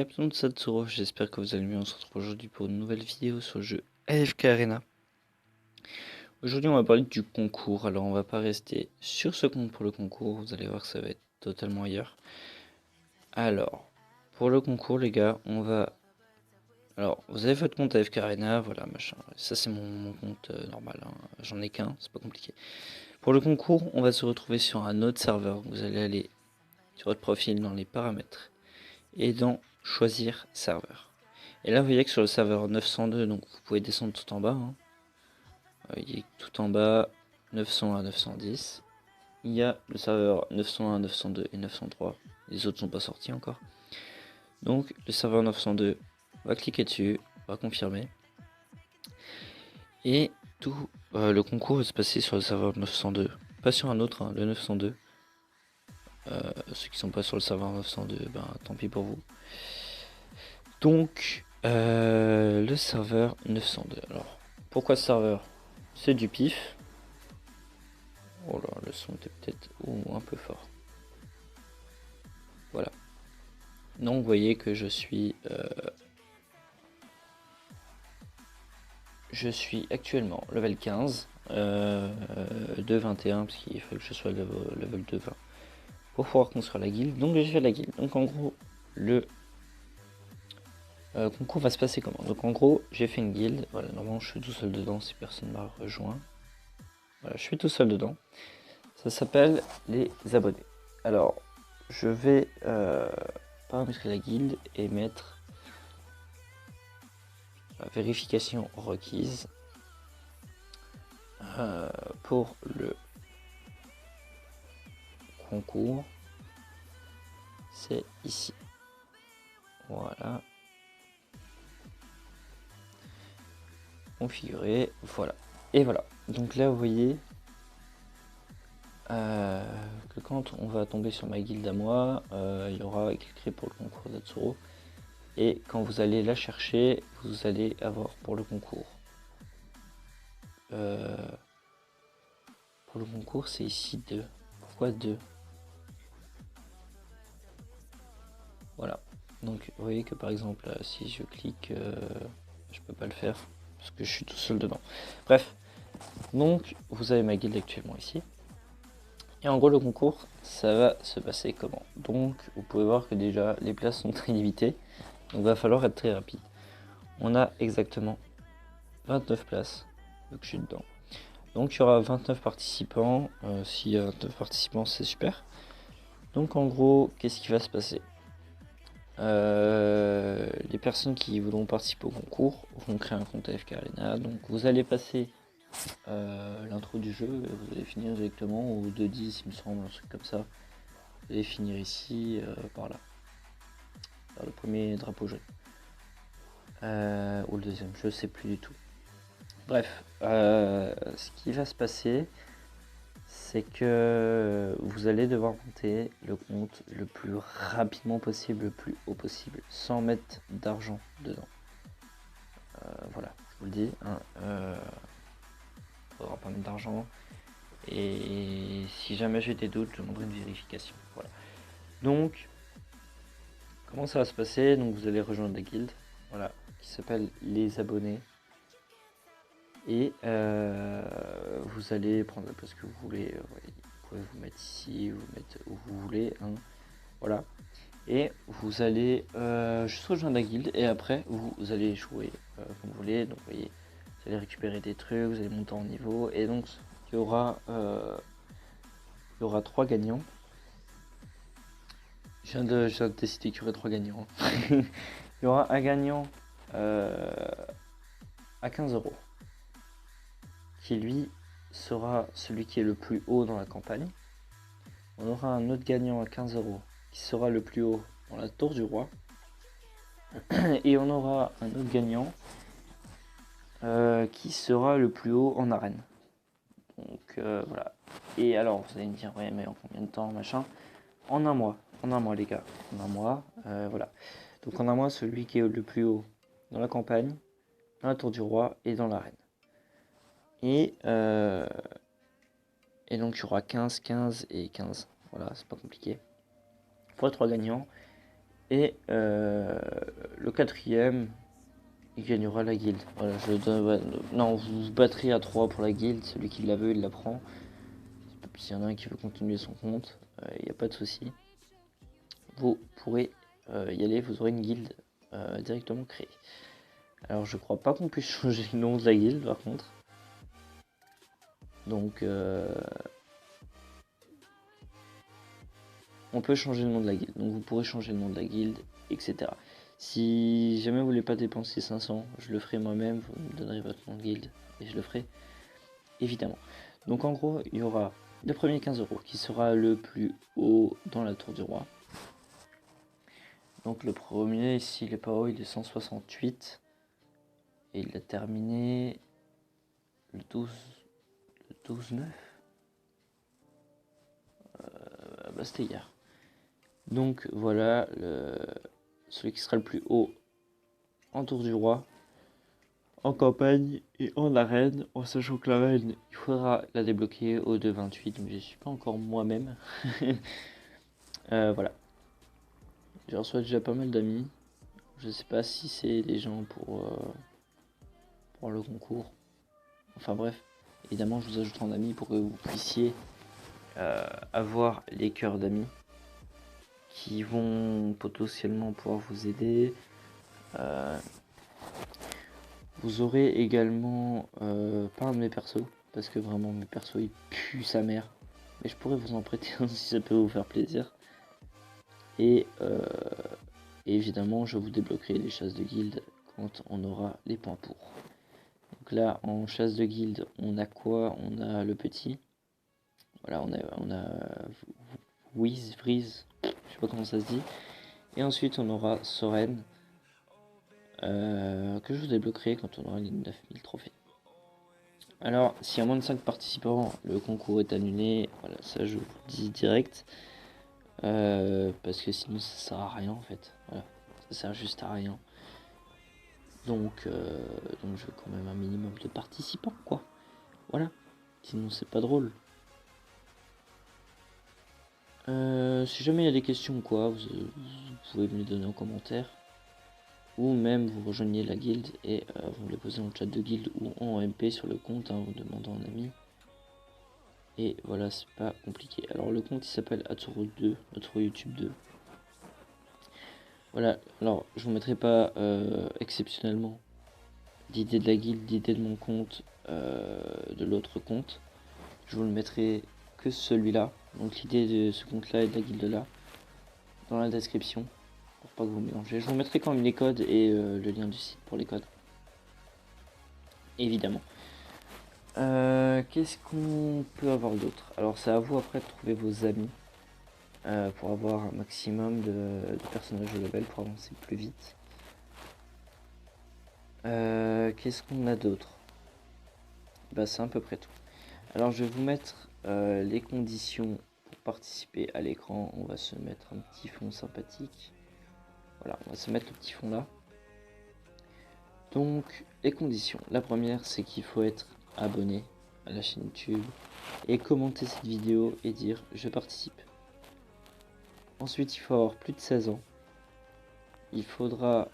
bienvenue dans Satsuro, j'espère que vous allez mieux. On se retrouve aujourd'hui pour une nouvelle vidéo sur le jeu AFK Arena. Aujourd'hui on va parler du concours, alors on va pas rester sur ce compte pour le concours, vous allez voir que ça va être totalement ailleurs. Alors, pour le concours les gars, on va... Alors, vous avez votre compte AFK Arena, voilà, machin, ça c'est mon compte normal, hein. J'en ai qu'un, c'est pas compliqué. Pour le concours, on va se retrouver sur un autre serveur, vous allez aller sur votre profil dans les paramètres et dans choisir serveur. Et là vous voyez que sur le serveur 902, donc vous pouvez descendre tout en bas, hein. Il est tout en bas 901 910. Il y a le serveur 901, 902 et 903. Les autres sont pas sortis encore. Donc le serveur 902, on va cliquer dessus, on va confirmer. Et tout le concours va se passer sur le serveur 902, pas sur un autre, hein, le 902. Ceux qui sont pas sur le serveur 902, ben tant pis pour vous. Donc le serveur 902. Alors pourquoi ce serveur? C'est du pif. Oh là, le son était peut-être un peu fort. Voilà. Donc vous voyez que je suis actuellement level 15 de 21 parce qu'il faut que je sois level de 20 pour pouvoir construire la guilde. Donc j'ai fait la guilde. Donc en gros le concours va se passer comment? Donc en gros j'ai fait une guilde. Voilà, normalement je suis tout seul dedans si personne m'a rejoint. Voilà, je suis tout seul dedans. Ça s'appelle les abonnés. Alors je vais paramétrer la guilde et mettre vérification requise pour le concours. C'est ici. Voilà. Configurer. Voilà. Et voilà. Donc là, vous voyez que quand on va tomber sur ma guilde à moi, il y aura écrit pour le concours d'Atsuro. Et quand vous allez la chercher, vous allez avoir pour le concours. Pour le concours, c'est ici 2. Pourquoi 2? Voilà. Donc vous voyez que par exemple, si je clique, je peux pas le faire parce que je suis tout seul dedans. Bref. Donc vous avez ma guilde actuellement ici. Et en gros le concours, ça va se passer comment? Donc vous pouvez voir que déjà les places sont très limitées. Donc il va falloir être très rapide. On a exactement 29 places, vu que je suis dedans. Donc il y aura 29 participants. S'il y a 29 participants, c'est super. Donc en gros, qu'est-ce qui va se passer? Les personnes qui voudront participer au concours vont créer un compte AFK Arena. Donc vous allez passer l'intro du jeu, vous allez finir directement au 2-10 il me semble, un truc comme ça. Vous allez finir ici, par là. Par le premier drapeau jaune. Ou le deuxième, je sais plus du tout. Bref, ce qui va se passer, c'est que vous allez devoir monter le compte le plus rapidement possible, le plus haut possible, sans mettre d'argent dedans. Voilà, je vous le dis. Hein, faudra pas mettre d'argent. Et si jamais j'ai des doutes, je demanderai une vérification. Voilà. Donc, comment ça va se passer? Donc, vous allez rejoindre la guilde, voilà, qui s'appelle les abonnés. Et vous allez prendre la place que vous voulez. Vous pouvez vous mettre ici, vous mettre où vous voulez. Hein, voilà. Et vous allez juste rejoindre la guilde. Et après, vous allez jouer comme vous voulez. Donc, vous voyez, vous allez récupérer des trucs, vous allez monter en niveau. Et donc, il y aura 3 gagnants. Je viens de décider qu'il y aurait 3 gagnants. Il y aura un gagnant à 15 €, qui lui sera celui qui est le plus haut dans la campagne. On aura un autre gagnant à 15 € qui sera le plus haut dans la tour du roi. Et on aura un autre gagnant qui sera le plus haut en arène. Donc voilà. Et alors vous allez me dire, ouais mais en combien de temps, machin? En un mois les gars, en un mois, voilà. Donc en un mois, celui qui est le plus haut dans la campagne, dans la tour du roi et dans l'arène. Et donc il y aura 15, 15 et 15. Voilà, c'est pas compliqué. Pour les 3 gagnants. Et le quatrième, il gagnera la guilde. Voilà, non, vous vous battrez à 3 pour la guilde. Celui qui la veut, il la prend. S'il y en a un qui veut continuer son compte, il n'y a pas de souci. Vous pourrez y aller, vous aurez une guilde directement créée. Alors je crois pas qu'on puisse changer le nom de la guilde par contre. Donc on peut changer le nom de la guilde. Donc vous pourrez changer le nom de la guilde, etc. Si jamais vous voulez pas dépenser 500, je le ferai moi-même. Vous me donnerez votre nom de guilde et je le ferai évidemment. Donc en gros, il y aura le premier 15 € qui sera le plus haut dans la tour du roi. Donc le premier, ici il est pas haut, il est 168. Et il a terminé le 12-9. Bah, c'était hier. Donc voilà celui qui sera le plus haut en tour du roi, en campagne et en arène. En sachant que l'arène, il faudra la débloquer au 2-28, donc je suis pas encore moi-même. Voilà. Je reçois déjà pas mal d'amis. Je sais pas si c'est des gens pour le concours. Enfin bref, évidemment je vous ajoute en ami pour que vous puissiez avoir les cœurs d'amis qui vont potentiellement pouvoir vous aider. Vous aurez également pas un de mes persos, parce que vraiment mes persos ils puent sa mère. Mais je pourrais vous en prêter un si ça peut vous faire plaisir. Et évidemment je vous débloquerai les chasses de guilde quand on aura les points pour. Donc là en chasse de guilde on a quoi? On a le petit. Voilà, on a Wiz, Vriz, je sais pas comment ça se dit. Et ensuite on aura Soren, que je vous débloquerai quand on aura les 9000 trophées. Alors, s'il y a moins de 5 participants, le concours est annulé. Voilà, ça je vous le dis direct. Parce que sinon ça sert à rien en fait. Voilà, ça sert juste à rien. Donc je veux quand même un minimum de participants, quoi. Voilà, sinon c'est pas drôle. Si jamais il y a des questions ou quoi, vous pouvez me les donner en commentaire. Ou même vous rejoignez la guilde et vous me les posez en chat de guilde ou en MP sur le compte, hein, vous demandant un ami. Et voilà, c'est pas compliqué. Alors le compte il s'appelle Atsuru2, notre YouTube 2. Voilà, alors je vous mettrai pas exceptionnellement d'idée de la guilde, d'idée de mon compte, de l'autre compte. Je vous le mettrai que celui-là. Donc l'idée de ce compte là et de la guilde là dans la description. Pour pas que vous mélangez. Je vous mettrai quand même les codes et le lien du site pour les codes. Évidemment. Qu'est-ce qu'on peut avoir d'autre? Alors c'est à vous après de trouver vos amis pour avoir un maximum de personnages de level pour avancer plus vite. Qu'est-ce qu'on a d'autre? Bah c'est à peu près tout. Alors je vais vous mettre les conditions pour participer à l'écran. On va se mettre un petit fond sympathique. Voilà, on va se mettre le petit fond là. Donc les conditions. La première c'est qu'il faut être abonné à la chaîne YouTube et commenter cette vidéo et dire je participe. Ensuite il faut avoir plus de 16 ans. Il faudra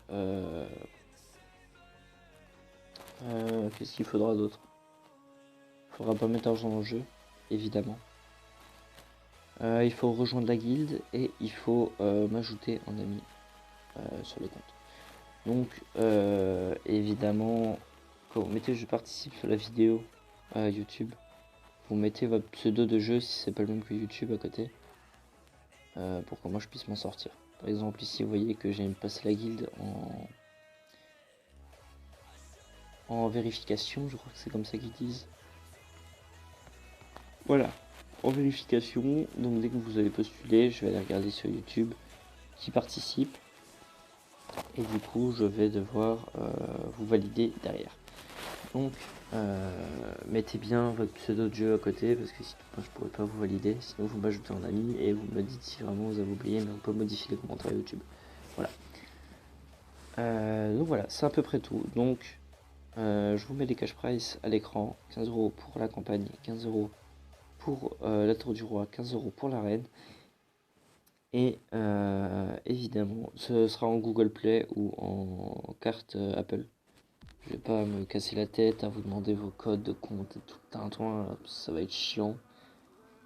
qu'est-ce qu'il faudra d'autre? Il faudra pas mettre d'argent dans le jeu, évidemment. Il faut rejoindre la guilde et il faut m'ajouter en ami sur le compte. Donc évidemment, quand vous mettez je participe sur la vidéo YouTube, vous mettez votre pseudo de jeu si c'est pas le même que YouTube à côté, pour que moi je puisse m'en sortir. Par exemple ici vous voyez que j'ai passé la guilde en vérification, je crois que c'est comme ça qu'ils disent. Voilà, en vérification, donc dès que vous avez postulé, je vais aller regarder sur YouTube qui participe. Et du coup, je vais devoir vous valider derrière. Donc, mettez bien votre pseudo de jeu à côté, parce que sinon, je pourrais pas vous valider. Sinon, vous m'ajoutez en ami et vous me dites si vraiment vous avez oublié, mais on peut modifier les commentaires YouTube. Voilà. Donc voilà, c'est à peu près tout. Donc, je vous mets les cash price à l'écran. 15 € pour la campagne, 15 € pour la tour du roi, 15 € pour l'arène. Et évidemment, ce sera en Google Play ou en carte Apple. Je vais pas me casser la tête à vous demander vos codes de compte et tout le tintouin, ça va être chiant.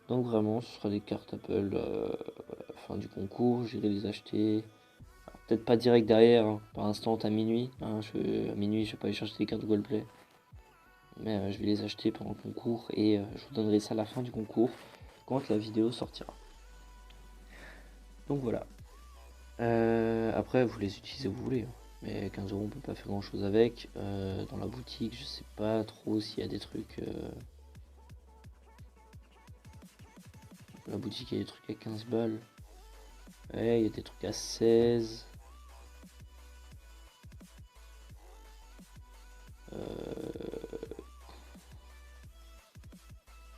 Donc vraiment, ce sera des cartes Apple à la fin du concours, j'irai les acheter. Peut-être pas direct derrière, hein, par instant à minuit. Hein, à minuit, je vais pas aller chercher des cartes Google Play. Mais je vais les acheter pendant le concours et je vous donnerai ça à la fin du concours quand la vidéo sortira. Donc voilà. Après, vous les utilisez où vous voulez. Hein. Mais 15 euros, on peut pas faire grand chose avec. Dans la boutique, je sais pas trop s'il y a des trucs. Dans la boutique, il y a des trucs à 15 balles. Ouais, il y a des trucs à 16.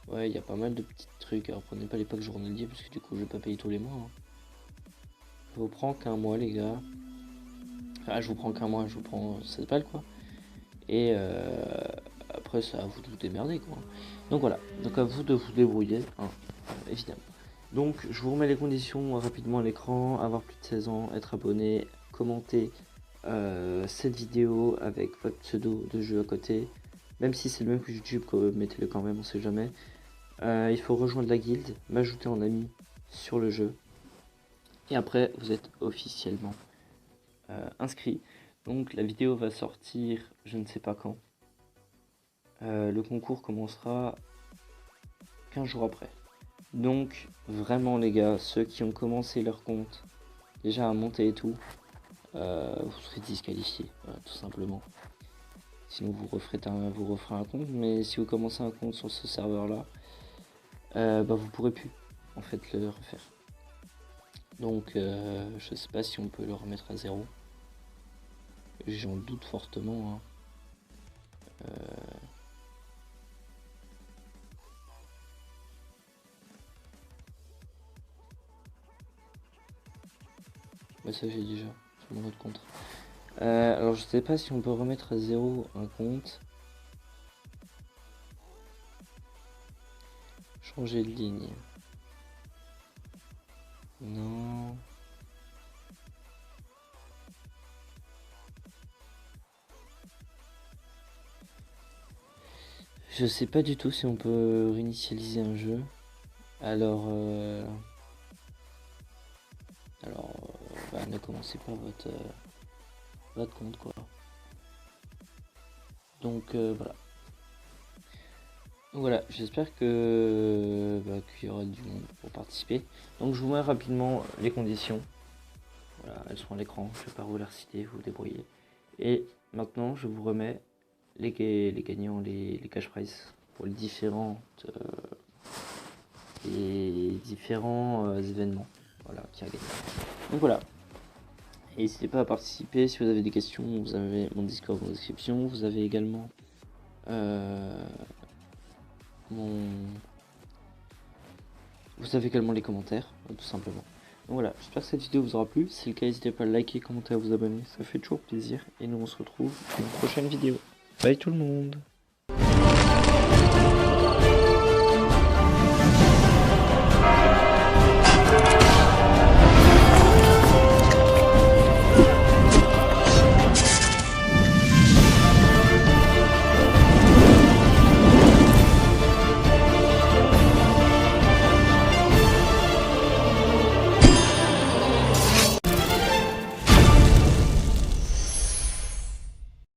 Ouais, il y a pas mal de petits trucs. Alors prenez pas les packs journaliers parce que du coup, je vais pas payer tous les mois. Hein. Je vous prends qu'un mois, les gars. Ah, je vous prends qu'un mois, je vous prends 16 balles quoi. Et après, c'est à vous de vous démerder quoi. Donc voilà, donc à vous de vous débrouiller, hein, évidemment. Donc je vous remets les conditions rapidement à l'écran, avoir plus de 16 ans, être abonné, commenter cette vidéo avec votre pseudo de jeu à côté. Même si c'est le même que YouTube, mettez-le quand même, on sait jamais. Il faut rejoindre la guilde, m'ajouter en ami sur le jeu. Et après, vous êtes officiellement inscrit. Donc la vidéo va sortir, je ne sais pas quand. Le concours commencera 15 jours après. Donc vraiment les gars, ceux qui ont commencé leur compte déjà à monter et tout, vous serez disqualifiés, tout simplement. Sinon vous referez un compte, mais si vous commencez un compte sur ce serveur là, vous pourrez plus en fait le refaire. Donc je sais pas si on peut le remettre à zéro. J'en doute fortement. Hein. Ça j'ai déjà sur mon autre compte. Alors je sais pas si on peut remettre à zéro un compte. Changer de ligne. Non. Je sais pas du tout si on peut réinitialiser un jeu. Alors, ne commencez pas votre compte quoi. Donc voilà. Donc voilà, j'espère que qu'il y aura du monde pour participer. Donc je vous mets rapidement les conditions. Voilà, elles sont à l'écran. Je vais pas vous les reciter, vous débrouillez. Et maintenant, je vous remets les gagnants, les cash prizes pour les différents événements. Voilà, qui a gagné. Donc voilà. Et n'hésitez pas à participer si vous avez des questions. Vous avez mon Discord en description. Vous avez également vous avez également les commentaires, tout simplement. Donc voilà, j'espère que cette vidéo vous aura plu. Si c'est le cas, n'hésitez pas à liker, commenter, à vous abonner. Ça fait toujours plaisir. Et nous on se retrouve dans une prochaine vidéo. Bye tout le monde!